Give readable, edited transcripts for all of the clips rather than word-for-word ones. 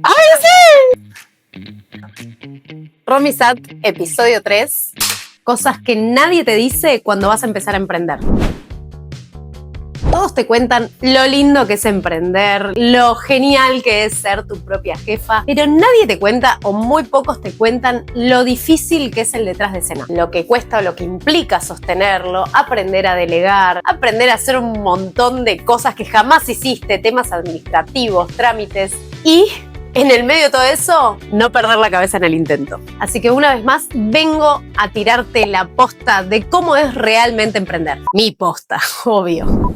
¡Ay, sí! Romy Sat, episodio 3. Cosas que nadie te dice cuando vas a empezar a emprender. Todos te cuentan lo lindo que es emprender, lo genial que es ser tu propia jefa, pero nadie te cuenta, o muy pocos te cuentan, lo difícil que es el detrás de escena. Lo que cuesta o lo que implica sostenerlo, aprender a delegar, aprender a hacer un montón de cosas que jamás hiciste, temas administrativos, trámites y... en el medio de todo eso, no perder la cabeza en el intento. Así que una vez más, vengo a tirarte la posta de cómo es realmente emprender. Mi posta, obvio.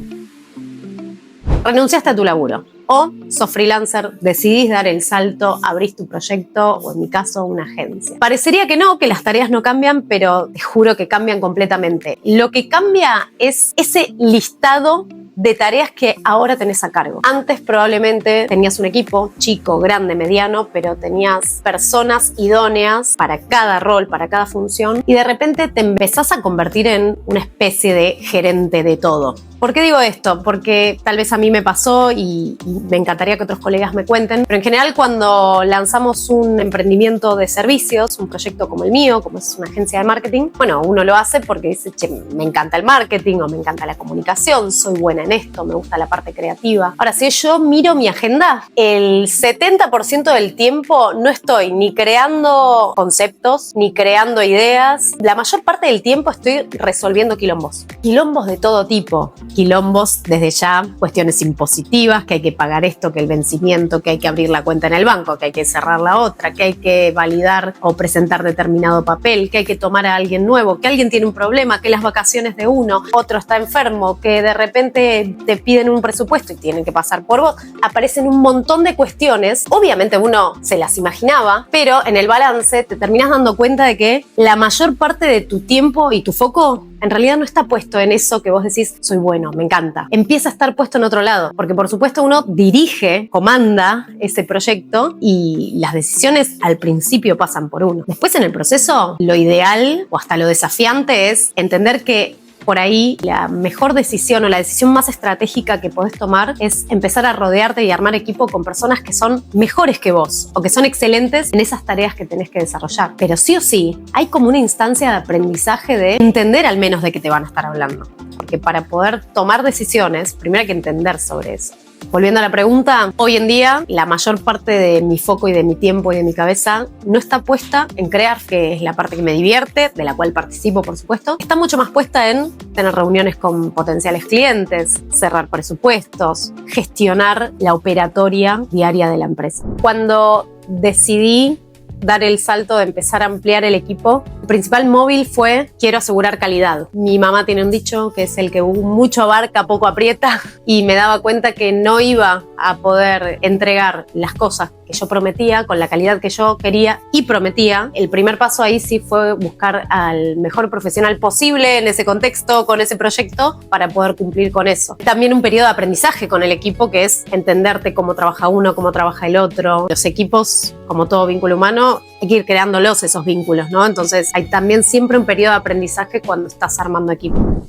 Renunciaste a tu laburo o sos freelancer, decidís dar el salto, abrís tu proyecto o en mi caso una agencia. Parecería que no, que las tareas no cambian, pero te juro que cambian completamente. Lo que cambia es ese listado de tareas que ahora tenés a cargo. Antes probablemente tenías un equipo chico, grande, mediano, pero tenías personas idóneas para cada rol, para cada función y de repente te empezás a convertir en una especie de gerente de todo. ¿Por qué digo esto? Porque tal vez a mí me pasó y me encantaría que otros colegas me cuenten, pero en general cuando lanzamos un emprendimiento de servicios, un proyecto como el mío, como es una agencia de marketing, bueno, uno lo hace porque dice, che, me encanta el marketing o me encanta la comunicación, soy buena en esto, me gusta la parte creativa. Ahora, si yo miro mi agenda, el 70% del tiempo no estoy ni creando conceptos, ni creando ideas. La mayor parte del tiempo estoy resolviendo quilombos. Quilombos de todo tipo. Quilombos desde ya, cuestiones impositivas, que hay que pagar esto, que el vencimiento, que hay que abrir la cuenta en el banco, que hay que cerrar la otra, que hay que validar o presentar determinado papel, que hay que tomar a alguien nuevo, que alguien tiene un problema, que las vacaciones de uno, otro está enfermo, que de repente te piden un presupuesto y tienen que pasar por vos. Aparecen un montón de cuestiones. Obviamente uno se las imaginaba, pero en el balance te terminas dando cuenta de que la mayor parte de tu tiempo y tu foco en realidad no está puesto en eso que vos decís, soy bueno, me encanta. Empieza a estar puesto en otro lado, porque por supuesto uno dirige, comanda ese proyecto y las decisiones al principio pasan por uno. Después en el proceso, lo ideal o hasta lo desafiante es entender que por ahí la mejor decisión o la decisión más estratégica que podés tomar es empezar a rodearte y armar equipo con personas que son mejores que vos o que son excelentes en esas tareas que tenés que desarrollar. Pero sí o sí, hay como una instancia de aprendizaje de entender al menos de qué te van a estar hablando. Porque para poder tomar decisiones, primero hay que entender sobre eso. Volviendo a la pregunta, hoy en día la mayor parte de mi foco y de mi tiempo y de mi cabeza no está puesta en crear, que es la parte que me divierte, de la cual participo por supuesto. Está mucho más puesta en tener reuniones con potenciales clientes, cerrar presupuestos, gestionar la operatoria diaria de la empresa. Cuando decidí dar el salto de empezar a ampliar el equipo, el principal móvil fue quiero asegurar calidad. Mi mamá tiene un dicho que es el que mucho abarca, poco aprieta, y me daba cuenta que no iba a poder entregar las cosas que yo prometía con la calidad que yo quería y prometía. El primer paso ahí sí fue buscar al mejor profesional posible en ese contexto, con ese proyecto, para poder cumplir con eso. También un periodo de aprendizaje con el equipo que es entenderte cómo trabaja uno, cómo trabaja el otro. Los equipos, como todo vínculo humano, hay que ir creándolos esos vínculos, ¿no? Entonces hay también siempre un periodo de aprendizaje cuando estás armando equipo.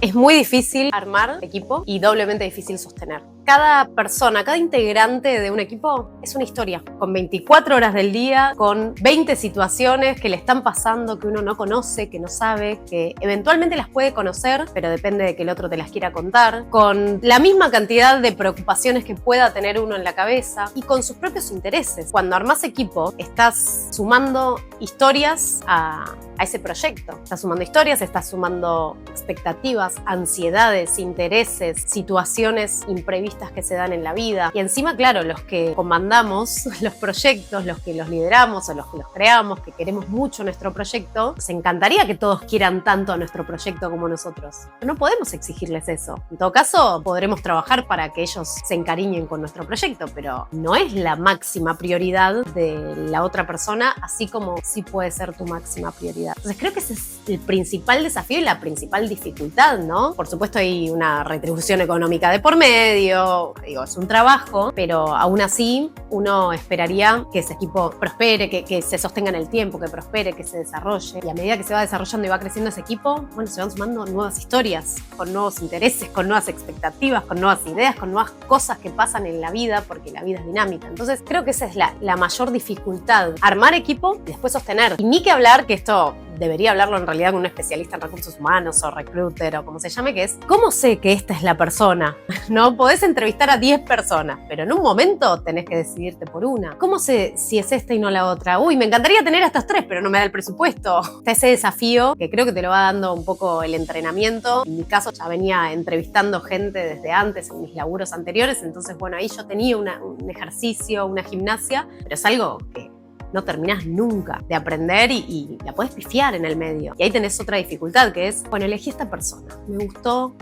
Es muy difícil armar equipo y doblemente difícil sostener. Cada persona, cada integrante de un equipo es una historia, con 24 horas del día, con 20 situaciones que le están pasando, que uno no conoce, que no sabe, que eventualmente las puede conocer, pero depende de que el otro te las quiera contar, con la misma cantidad de preocupaciones que pueda tener uno en la cabeza y con sus propios intereses. Cuando armás equipo, estás sumando historias a ese proyecto. Estás sumando historias, estás sumando expectativas, ansiedades, intereses, situaciones imprevistas que se dan en la vida. Y encima, claro, los que comandamos los proyectos, los que los lideramos o los que los creamos, que queremos mucho nuestro proyecto, nos encantaría que todos quieran tanto a nuestro proyecto como nosotros. Pero no podemos exigirles eso. En todo caso, podremos trabajar para que ellos se encariñen con nuestro proyecto, pero no es la máxima prioridad de la otra persona, así como sí puede ser tu máxima prioridad. Entonces creo que ese es el principal desafío y la principal dificultad, ¿no? Por supuesto hay una retribución económica de por medio, pero digo, es un trabajo, pero aún así uno esperaría que ese equipo prospere, que se sostenga en el tiempo, que prospere, que se desarrolle. Y a medida que se va desarrollando y va creciendo ese equipo, bueno, se van sumando nuevas historias, con nuevos intereses, con nuevas expectativas, con nuevas ideas, con nuevas cosas que pasan en la vida, porque la vida es dinámica. Entonces creo que esa es la mayor dificultad, armar equipo y después sostener. Y ni que hablar, que esto debería hablarlo en realidad con un especialista en recursos humanos o recruiter o como se llame, que es, ¿cómo sé que esta es la persona? No podés entrevistar a 10 personas, pero en un momento tenés que decidirte por una. ¿Cómo sé si es esta y no la otra? Uy, me encantaría tener a estas 3, pero no me da el presupuesto. Está ese desafío que creo que te lo va dando un poco el entrenamiento. En mi caso ya venía entrevistando gente desde antes, en mis laburos anteriores, entonces bueno, ahí yo tenía un ejercicio, una gimnasia, pero es algo que no terminás nunca de aprender y la podés pifiar en el medio. Y ahí tenés otra dificultad, que es, bueno, elegí esta persona, me gustó,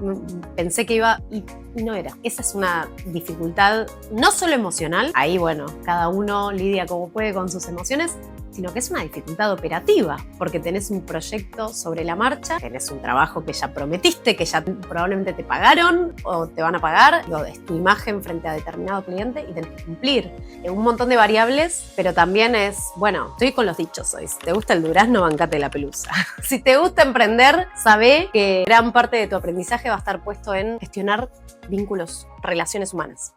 pensé que iba y no era. Esa es una dificultad no solo emocional, ahí bueno, cada uno lidia como puede con sus emociones, sino que es una dificultad operativa, porque tenés un proyecto sobre la marcha, tenés un trabajo que ya prometiste, que ya probablemente te pagaron o te van a pagar, es tu imagen frente a determinado cliente y tenés que cumplir. Un montón de variables, pero también es, bueno, estoy con los dichos hoy, si te gusta el durazno, bancate la pelusa. Si te gusta emprender, sabé que gran parte de tu aprendizaje va a estar puesto en gestionar vínculos, relaciones humanas.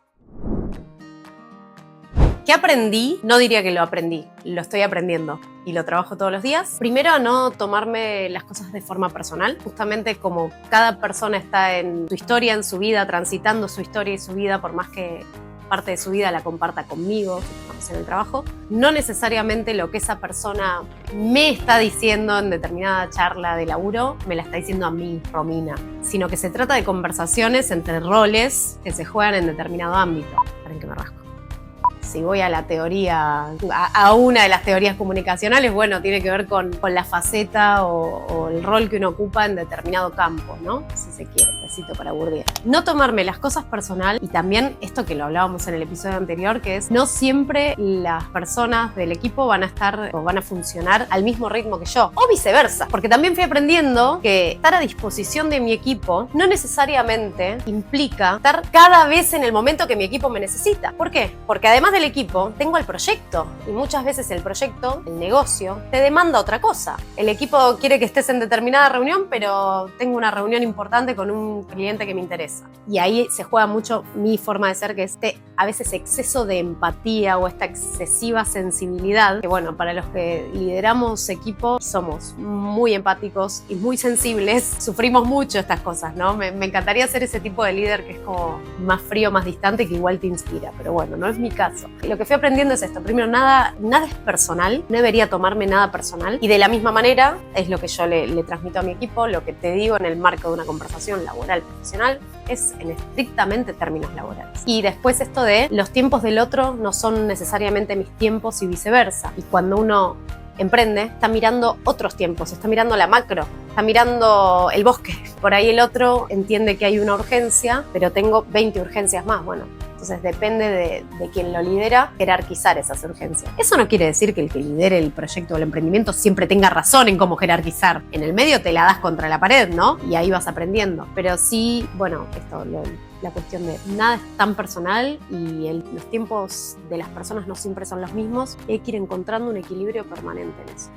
¿Qué aprendí? No diría que lo aprendí, lo estoy aprendiendo y lo trabajo todos los días. Primero, a no tomarme las cosas de forma personal. Justamente como cada persona está en su historia, en su vida, transitando su historia y su vida, por más que parte de su vida la comparta conmigo, si estamos en el trabajo, no necesariamente lo que esa persona me está diciendo en determinada charla de laburo me la está diciendo a mí, Romina, sino que se trata de conversaciones entre roles que se juegan en determinado ámbito. Esperen que me rasco. Si voy a la teoría, a una de las teorías comunicacionales, bueno, tiene que ver con la faceta o el rol que uno ocupa en determinado campo, ¿no? Si se quiere, besito para Bourdieu. No tomarme las cosas personal y también esto que lo hablábamos en el episodio anterior, que es no siempre las personas del equipo van a estar o van a funcionar al mismo ritmo que yo, o viceversa, porque también fui aprendiendo que estar a disposición de mi equipo no necesariamente implica estar cada vez en el momento que mi equipo me necesita. ¿Por qué? Porque además del equipo, tengo el proyecto y muchas veces el proyecto, el negocio, te demanda otra cosa. El equipo quiere que estés en determinada reunión, pero tengo una reunión importante con un cliente que me interesa. Y ahí se juega mucho mi forma de ser, que es a veces exceso de empatía o esta excesiva sensibilidad, que bueno, para los que lideramos equipo somos muy empáticos y muy sensibles, sufrimos mucho estas cosas, ¿no? Me encantaría ser ese tipo de líder que es como más frío, más distante, que igual te inspira, pero bueno, no es mi caso. Lo que fui aprendiendo es esto. Primero, nada es personal. No debería tomarme nada personal. Y de la misma manera, es lo que yo le transmito a mi equipo, lo que te digo en el marco de una conversación laboral, profesional, es en estrictamente términos laborales. Y después esto de los tiempos del otro no son necesariamente mis tiempos y viceversa. Y cuando uno emprende, está mirando otros tiempos, está mirando la macro, está mirando el bosque. Por ahí el otro entiende que hay una urgencia, pero tengo 20 urgencias más. Bueno, entonces depende de quien lo lidera jerarquizar esas urgencias. Eso no quiere decir que el que lidere el proyecto o el emprendimiento siempre tenga razón en cómo jerarquizar. En el medio te la das contra la pared, ¿no? Y ahí vas aprendiendo. Pero sí, bueno, la cuestión de nada es tan personal y los tiempos de las personas no siempre son los mismos. Hay que ir encontrando un equilibrio permanente en eso.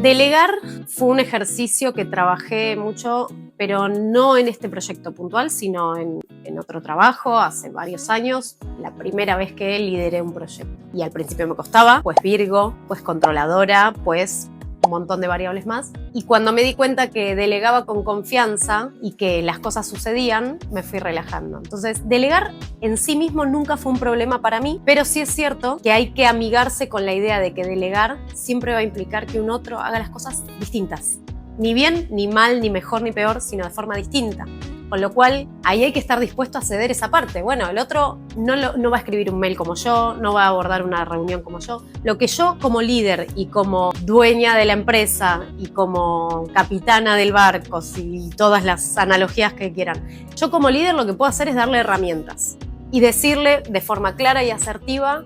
Delegar fue un ejercicio que trabajé mucho, pero no en este proyecto puntual, sino en otro trabajo hace varios años, la primera vez que lideré un proyecto. Y al principio me costaba, pues Virgo, pues controladora, pues un montón de variables más. Y cuando me di cuenta que delegaba con confianza y que las cosas sucedían, me fui relajando. Entonces, delegar en sí mismo nunca fue un problema para mí, pero sí es cierto que hay que amigarse con la idea de que delegar siempre va a implicar que un otro haga las cosas distintas. Ni bien, ni mal, ni mejor, ni peor, sino de forma distinta. Con lo cual, ahí hay que estar dispuesto a ceder esa parte. Bueno, el otro no va a escribir un mail como yo, no va a abordar una reunión como yo. Lo que yo como líder y como dueña de la empresa y como capitana del barco, y todas las analogías que quieran, yo como líder lo que puedo hacer es darle herramientas y decirle de forma clara y asertiva,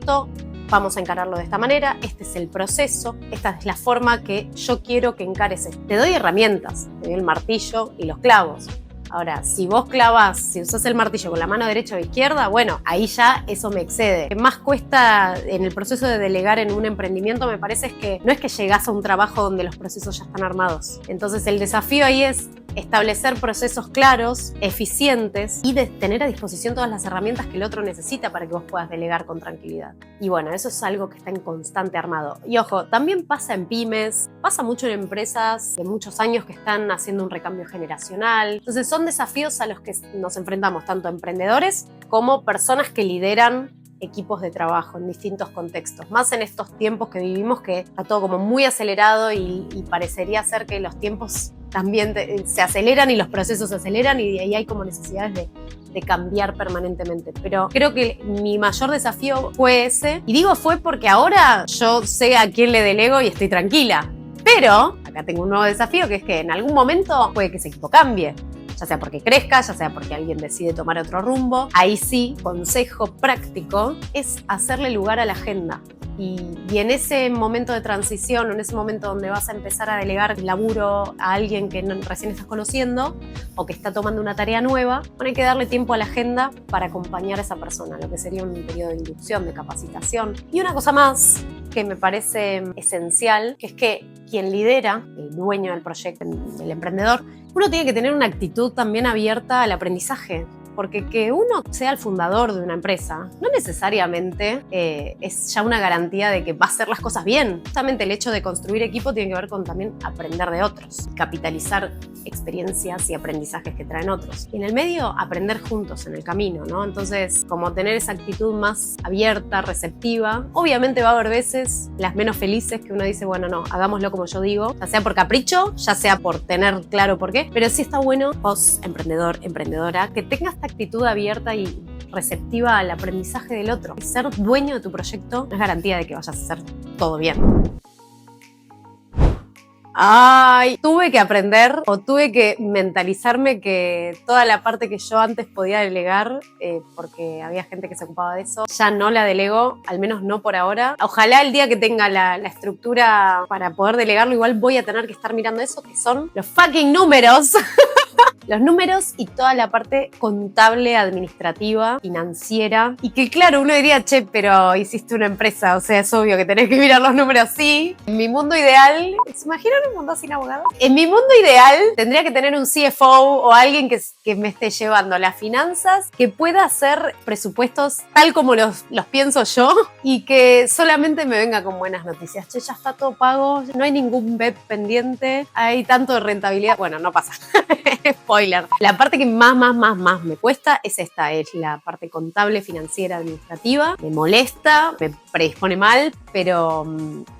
vamos a encararlo de esta manera, este es el proceso, esta es la forma que yo quiero que encares esto. Te doy herramientas, te doy el martillo y los clavos. Ahora, si vos clavas, si usás el martillo con la mano derecha o izquierda, bueno, ahí ya eso me excede. Lo que más cuesta en el proceso de delegar en un emprendimiento, me parece, es que no es que llegás a un trabajo donde los procesos ya están armados. Entonces, el desafío ahí es establecer procesos claros, eficientes y de tener a disposición todas las herramientas que el otro necesita para que vos puedas delegar con tranquilidad. Y bueno, eso es algo que está en constante armado. Y ojo, también pasa en pymes, pasa mucho en empresas de muchos años que están haciendo un recambio generacional. Entonces son desafíos a los que nos enfrentamos tanto emprendedores como personas que lideran equipos de trabajo en distintos contextos, más en estos tiempos que vivimos, que está todo como muy acelerado y parecería ser que los tiempos también se aceleran y los procesos se aceleran y de ahí hay como necesidades de cambiar permanentemente. Pero creo que mi mayor desafío fue ese, y digo fue porque ahora yo sé a quién le delego y estoy tranquila. Pero acá tengo un nuevo desafío, que es que en algún momento puede que ese equipo cambie. Ya sea porque crezca, ya sea porque alguien decide tomar otro rumbo. Ahí sí, consejo práctico es hacerle lugar a la agenda. Y en ese momento de transición, en ese momento donde vas a empezar a delegar el laburo a alguien que recién estás conociendo o que está tomando una tarea nueva, hay que darle tiempo a la agenda para acompañar a esa persona, lo que sería un periodo de inducción, de capacitación. Y una cosa más que me parece esencial, que es que quien lidera, el dueño del proyecto, el emprendedor, uno tiene que tener una actitud también abierta al aprendizaje. Porque que uno sea el fundador de una empresa no necesariamente es ya una garantía de que va a hacer las cosas bien. Justamente el hecho de construir equipo tiene que ver con también aprender de otros, capitalizar experiencias y aprendizajes que traen otros. Y en el medio, aprender juntos en el camino, ¿no? Entonces, como tener esa actitud más abierta, receptiva. Obviamente va a haber veces, las menos felices, que uno dice, bueno, no, hagámoslo como yo digo, ya sea por capricho, ya sea por tener claro por qué, pero sí está bueno, vos, emprendedor, emprendedora, que tengas actitud abierta y receptiva al aprendizaje del otro. Ser dueño de tu proyecto no es garantía de que vayas a hacer todo bien. Ay, tuve que aprender o tuve que mentalizarme que toda la parte que yo antes podía delegar, porque había gente que se ocupaba de eso, ya no la delego, al menos no por ahora. Ojalá el día que tenga la estructura para poder delegarlo, igual voy a tener que estar mirando eso, que son los fucking números. Los números y toda la parte contable, administrativa, financiera. Y que claro, uno diría, che, pero hiciste una empresa, o sea, es obvio que tenés que mirar los números. Sí, en mi mundo ideal, ¿se imaginan un mundo sin abogados? En mi mundo ideal tendría que tener un CFO o alguien que me esté llevando las finanzas, que pueda hacer presupuestos tal como los pienso yo y que solamente me venga con buenas noticias. Che, ya está todo pago, no hay ningún BEP pendiente, hay tanto de rentabilidad. Bueno, no pasa. Spoiler. La parte que más me cuesta es esta, es la parte contable, financiera, administrativa. Me molesta, me predispone mal, pero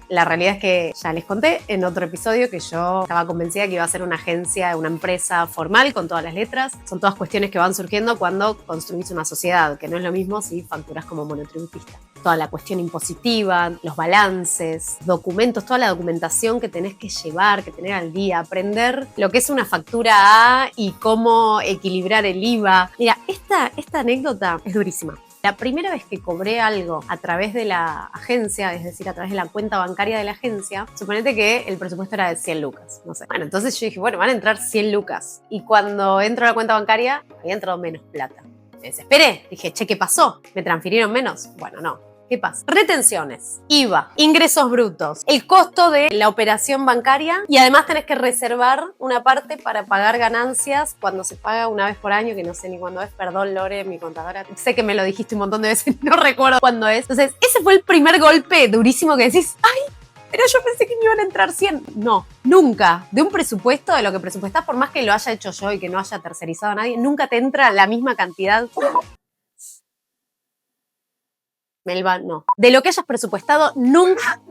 la realidad es que ya les conté en otro episodio que yo estaba convencida que iba a ser una agencia, una empresa formal con todas las letras. Son todas cuestiones que van surgiendo cuando construís una sociedad, que no es lo mismo si facturas como monotributista. Toda la cuestión impositiva, los balances, documentos, toda la documentación que tenés que llevar, que tener al día, aprender lo que es una factura A y cómo equilibrar el IVA. Mira, esta anécdota es durísima. La primera vez que cobré algo a través de la agencia, es decir, a través de la cuenta bancaria de la agencia, suponete que el presupuesto era de 100 lucas, no sé. Bueno, entonces yo dije, bueno, van a entrar 100 lucas. Y cuando entro a la cuenta bancaria, había entrado menos plata. Me desesperé, dije, che, ¿qué pasó? ¿Me transfirieron menos? Bueno, no. ¿Qué pasa? Retenciones, IVA, ingresos brutos, el costo de la operación bancaria y además tenés que reservar una parte para pagar ganancias cuando se paga una vez por año, que no sé ni cuándo es. Perdón, Lore, mi contadora. Sé que me lo dijiste un montón de veces, no recuerdo cuándo es. Entonces, ese fue el primer golpe durísimo que decís, ¡ay! Pero yo pensé que me iban a entrar 100. No, nunca. De un presupuesto, de lo que presupuestás, por más que lo haya hecho yo y que no haya tercerizado a nadie, nunca te entra la misma cantidad. Melba, no. De lo que hayas presupuestado, nunca.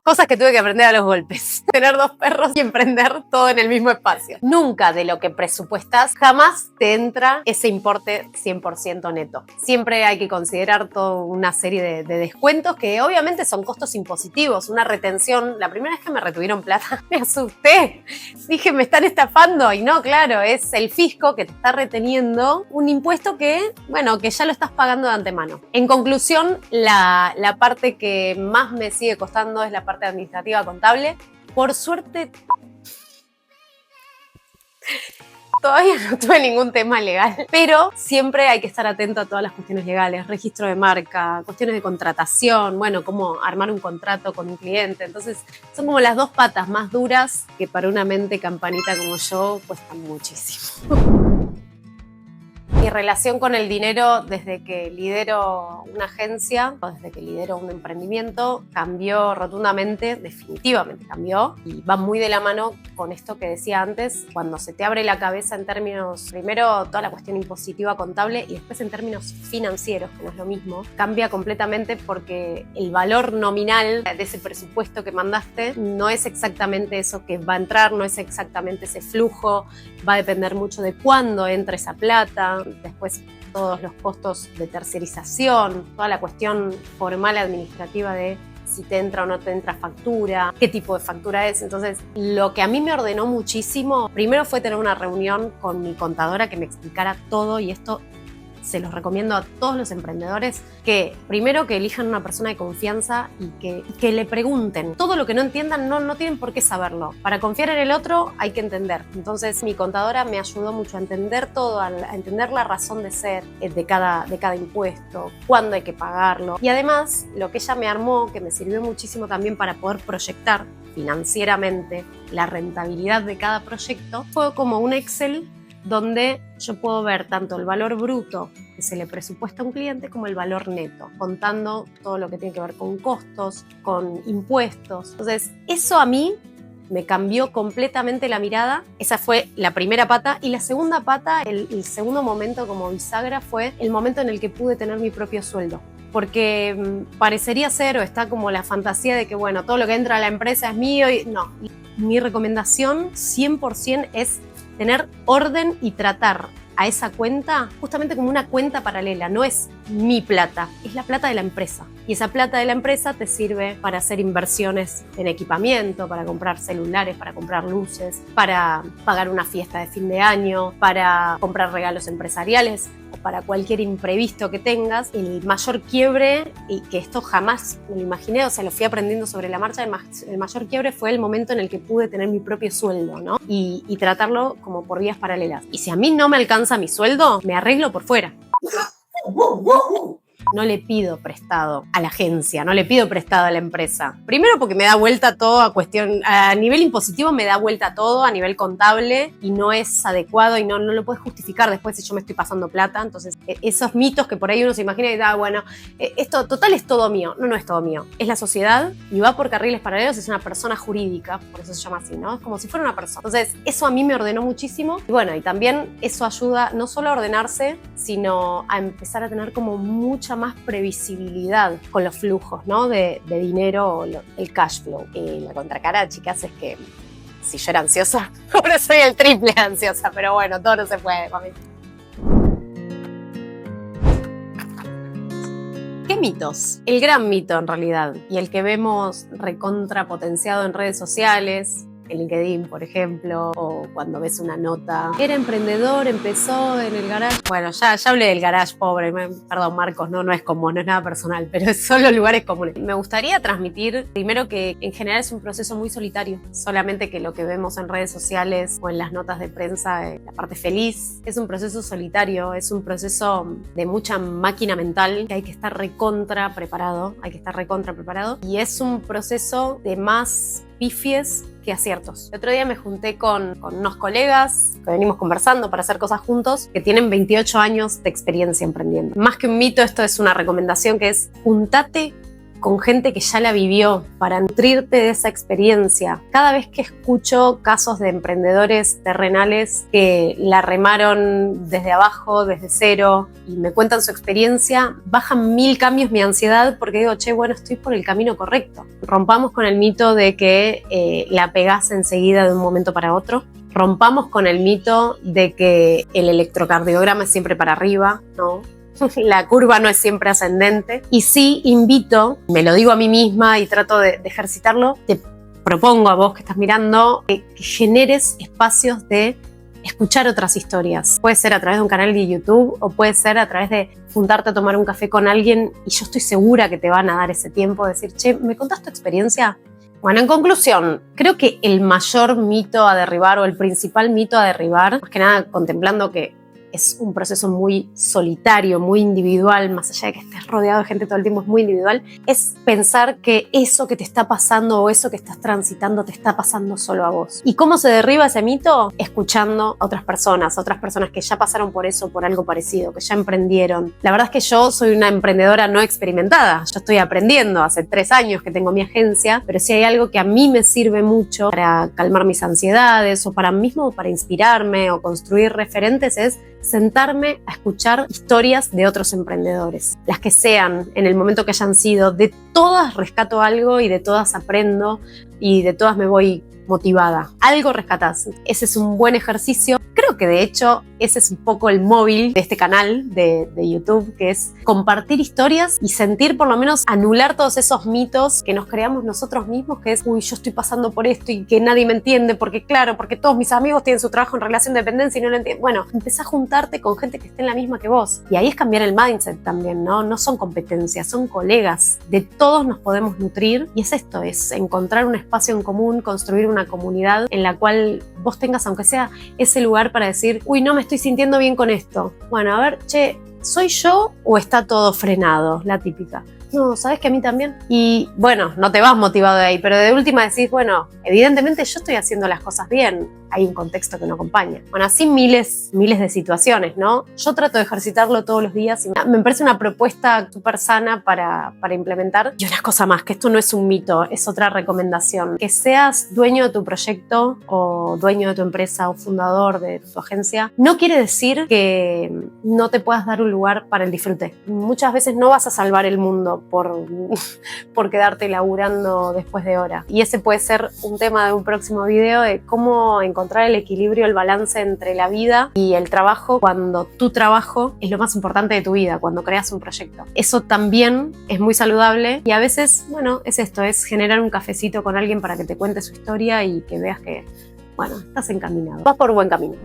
Cosas que tuve que aprender a los golpes. Tener 2 perros y emprender todo en el mismo espacio. Nunca de lo que presupuestas, jamás te entra ese importe 100% neto. Siempre hay que considerar toda una serie de descuentos que obviamente son costos impositivos. Una retención, la primera vez que me retuvieron plata, me asusté. Dije, me están estafando. Y no, claro, es el fisco que te está reteniendo un impuesto que, bueno, que ya lo estás pagando de antemano. En conclusión, la parte que más me sigue costando es la parte administrativa contable. Por suerte Todavía no tuve ningún tema legal, pero siempre hay que estar atento a todas las cuestiones legales, registro de marca, cuestiones de contratación, bueno, cómo armar un contrato con un cliente. Entonces, son como las dos patas más duras que para una mente campanita como yo cuestan muchísimo. Mi relación con el dinero desde que lidero una agencia o desde que lidero un emprendimiento cambió rotundamente, definitivamente cambió, y va muy de la mano con esto que decía antes, cuando se te abre la cabeza en términos, primero toda la cuestión impositiva contable y después en términos financieros, que no es lo mismo, cambia completamente porque el valor nominal de ese presupuesto que mandaste no es exactamente eso que va a entrar, no es exactamente ese flujo, va a depender mucho de cuándo entra esa plata. Después todos los costos de tercerización, toda la cuestión formal administrativa de si te entra o no te entra factura, qué tipo de factura es. Entonces, lo que a mí me ordenó muchísimo, primero fue tener una reunión con mi contadora que me explicara todo, y esto se los recomiendo a todos los emprendedores, que primero que elijan una persona de confianza y que le pregunten. Todo lo que no entiendan no tienen por qué saberlo. Para confiar en el otro hay que entender. Entonces mi contadora me ayudó mucho a entender todo, a entender la razón de ser de cada impuesto, cuándo hay que pagarlo. Y además lo que ella me armó, que me sirvió muchísimo también para poder proyectar financieramente la rentabilidad de cada proyecto, fue como un Excel donde yo puedo ver tanto el valor bruto que se le presupuesta a un cliente como el valor neto, contando todo lo que tiene que ver con costos, con impuestos. Entonces, eso a mí me cambió completamente la mirada. Esa fue la primera pata. Y la segunda pata, el segundo momento como bisagra, fue el momento en el que pude tener mi propio sueldo. Porque parecería ser, o está como la fantasía de que, bueno, todo lo que entra a la empresa es mío. Y no, mi recomendación 100% es tener orden y tratar a esa cuenta justamente como una cuenta paralela. No es mi plata, es la plata de la empresa. Y esa plata de la empresa te sirve para hacer inversiones en equipamiento, para comprar celulares, para comprar luces, para pagar una fiesta de fin de año, para comprar regalos empresariales o para cualquier imprevisto que tengas. El mayor quiebre, y que esto jamás me lo imaginé, o sea, lo fui aprendiendo sobre la marcha, el mayor quiebre fue el momento en el que pude tener mi propio sueldo, ¿no? Y tratarlo como por vías paralelas. Y si a mí no me alcanza mi sueldo, me arreglo por fuera. No le pido prestado a la agencia, no le pido prestado a la empresa. Primero porque me da vuelta todo a nivel impositivo, me da vuelta todo a nivel contable y no es adecuado y no lo puedes justificar después si yo me estoy pasando plata. Entonces, esos mitos que por ahí uno se imagina y da, bueno, esto total es todo mío. No es todo mío. Es la sociedad y va por carriles paralelos, es una persona jurídica, por eso se llama así, ¿no? Es como si fuera una persona. Entonces, eso a mí me ordenó muchísimo. Y bueno, y también eso ayuda no solo a ordenarse, sino a empezar a tener como mucha más previsibilidad con los flujos, ¿no? de dinero o el cash flow. La contracara, chicas, es que si yo era ansiosa, ahora soy el triple ansiosa, pero bueno, todo no se puede, mami. ¿Qué mitos? El gran mito en realidad, y el que vemos recontrapotenciado en redes sociales, en LinkedIn, por ejemplo, o cuando ves una nota. Era emprendedor, empezó en el garage. Bueno, ya hablé del garage, pobre. Perdón, Marcos, no es común, no es nada personal, pero es solo lugares comunes. Me gustaría transmitir, primero, que en general es un proceso muy solitario. Solamente que lo que vemos en redes sociales o en las notas de prensa, la parte feliz, es un proceso solitario, es un proceso de mucha máquina mental, que hay que estar recontra preparado, y es un proceso de más pifies que aciertos. El otro día me junté con unos colegas que venimos conversando para hacer cosas juntos, que tienen 28 años de experiencia emprendiendo. Más que un mito, esto es una recomendación, que es: juntate con gente que ya la vivió para nutrirte de esa experiencia. Cada vez que escucho casos de emprendedores terrenales que la remaron desde abajo, desde cero, y me cuentan su experiencia, bajan 1000 cambios mi ansiedad, porque digo, che, bueno, estoy por el camino correcto. Rompamos con el mito de que la pegás enseguida de un momento para otro. Rompamos con el mito de que el electrocardiograma es siempre para arriba, ¿no? La curva no es siempre ascendente. Y sí invito, me lo digo a mí misma y trato de ejercitarlo, te propongo a vos que estás mirando que generes espacios de escuchar otras historias. Puede ser a través de un canal de YouTube o puede ser a través de juntarte a tomar un café con alguien, y yo estoy segura que te van a dar ese tiempo de decir, che, ¿me contás tu experiencia? Bueno, en conclusión, creo que el mayor mito a derribar o el principal mito a derribar, más que nada contemplando que es un proceso muy solitario, muy individual, más allá de que estés rodeado de gente todo el tiempo, es muy individual, es pensar que eso que te está pasando o eso que estás transitando te está pasando solo a vos. ¿Y cómo se derriba ese mito? Escuchando a otras personas que ya pasaron por eso, por algo parecido, que ya emprendieron. La verdad es que yo soy una emprendedora no experimentada, yo estoy aprendiendo, hace 3 años que tengo mi agencia, pero si hay algo que a mí me sirve mucho para calmar mis ansiedades o para inspirarme o construir referentes es sentarme a escuchar historias de otros emprendedores. Las que sean, en el momento que hayan sido, de todas rescato algo y de todas aprendo y de todas me voy motivada. Algo rescatás. Ese es un buen ejercicio. Creo que de hecho ese es un poco el móvil de este canal de YouTube, que es compartir historias y sentir, por lo menos anular todos esos mitos que nos creamos nosotros mismos, que es, uy, yo estoy pasando por esto y que nadie me entiende, porque todos mis amigos tienen su trabajo en relación de dependencia y no lo entienden. Bueno, empezá a juntarte con gente que esté en la misma que vos. Y ahí es cambiar el mindset también, ¿no? No son competencias, son colegas. De todos nos podemos nutrir y es esto, es encontrar un espacio en común, construir una comunidad en la cual vos tengas, aunque sea ese lugar para decir, uy, no me estoy sintiendo bien con esto. Bueno, a ver, che, ¿soy yo o está todo frenado? La típica. No, ¿sabes que a mí también? Y bueno, no te vas motivado de ahí, pero de última decís, bueno, evidentemente yo estoy haciendo las cosas bien. Hay un contexto que no acompaña. Bueno, así miles de situaciones, ¿no? Yo trato de ejercitarlo todos los días y me parece una propuesta súper sana para implementar. Y una cosa más, que esto no es un mito, es otra recomendación. Que seas dueño de tu proyecto o dueño de tu empresa o fundador de tu agencia, no quiere decir que no te puedas dar un lugar para el disfrute. Muchas veces no vas a salvar el mundo por quedarte laburando después de hora. Y ese puede ser un tema de un próximo video de cómo encontrar el equilibrio, el balance entre la vida y el trabajo cuando tu trabajo es lo más importante de tu vida, cuando creas un proyecto. Eso también es muy saludable y a veces, bueno, es esto, es generar un cafecito con alguien para que te cuente su historia y que veas que, bueno, estás encaminado, vas por buen camino.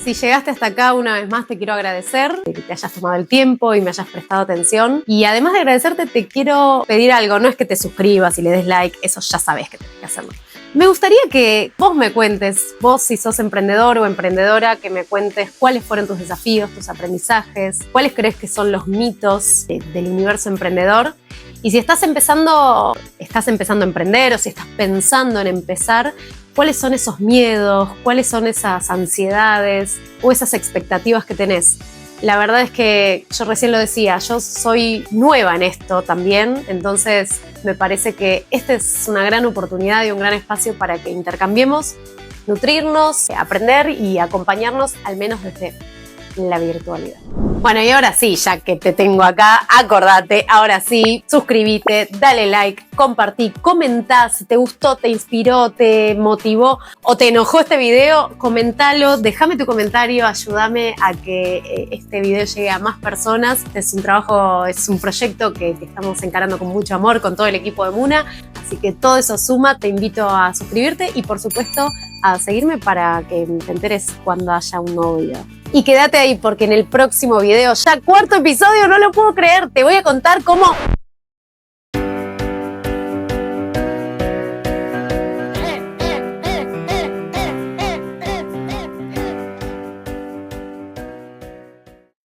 Si llegaste hasta acá, una vez más te quiero agradecer de que te hayas tomado el tiempo y me hayas prestado atención. Y además de agradecerte, te quiero pedir algo. No es que te suscribas y le des like, eso ya sabes que tenés que hacerlo. Me gustaría que vos me cuentes, vos si sos emprendedor o emprendedora, que me cuentes cuáles fueron tus desafíos, tus aprendizajes, cuáles crees que son los mitos del universo emprendedor. Y si estás empezando a emprender o si estás pensando en empezar, ¿cuáles son esos miedos? ¿Cuáles son esas ansiedades o esas expectativas que tenés? La verdad es que yo recién lo decía, yo soy nueva en esto también, entonces me parece que esta es una gran oportunidad y un gran espacio para que intercambiemos, nutrirnos, aprender y acompañarnos al menos desde la virtualidad. Bueno, y ahora sí, ya que te tengo acá, acordate, ahora sí, suscríbete, dale like, compartí, comentá si te gustó, te inspiró, te motivó o te enojó este video, comentalo, déjame tu comentario, ayúdame a que este video llegue a más personas. Este es un trabajo, es un proyecto que estamos encarando con mucho amor con todo el equipo de Muna, así que todo eso suma, te invito a suscribirte y por supuesto a seguirme para que te enteres cuando haya un nuevo video. Y quédate ahí porque en el próximo video, ya 4.º episodio, no lo puedo creer, te voy a contar cómo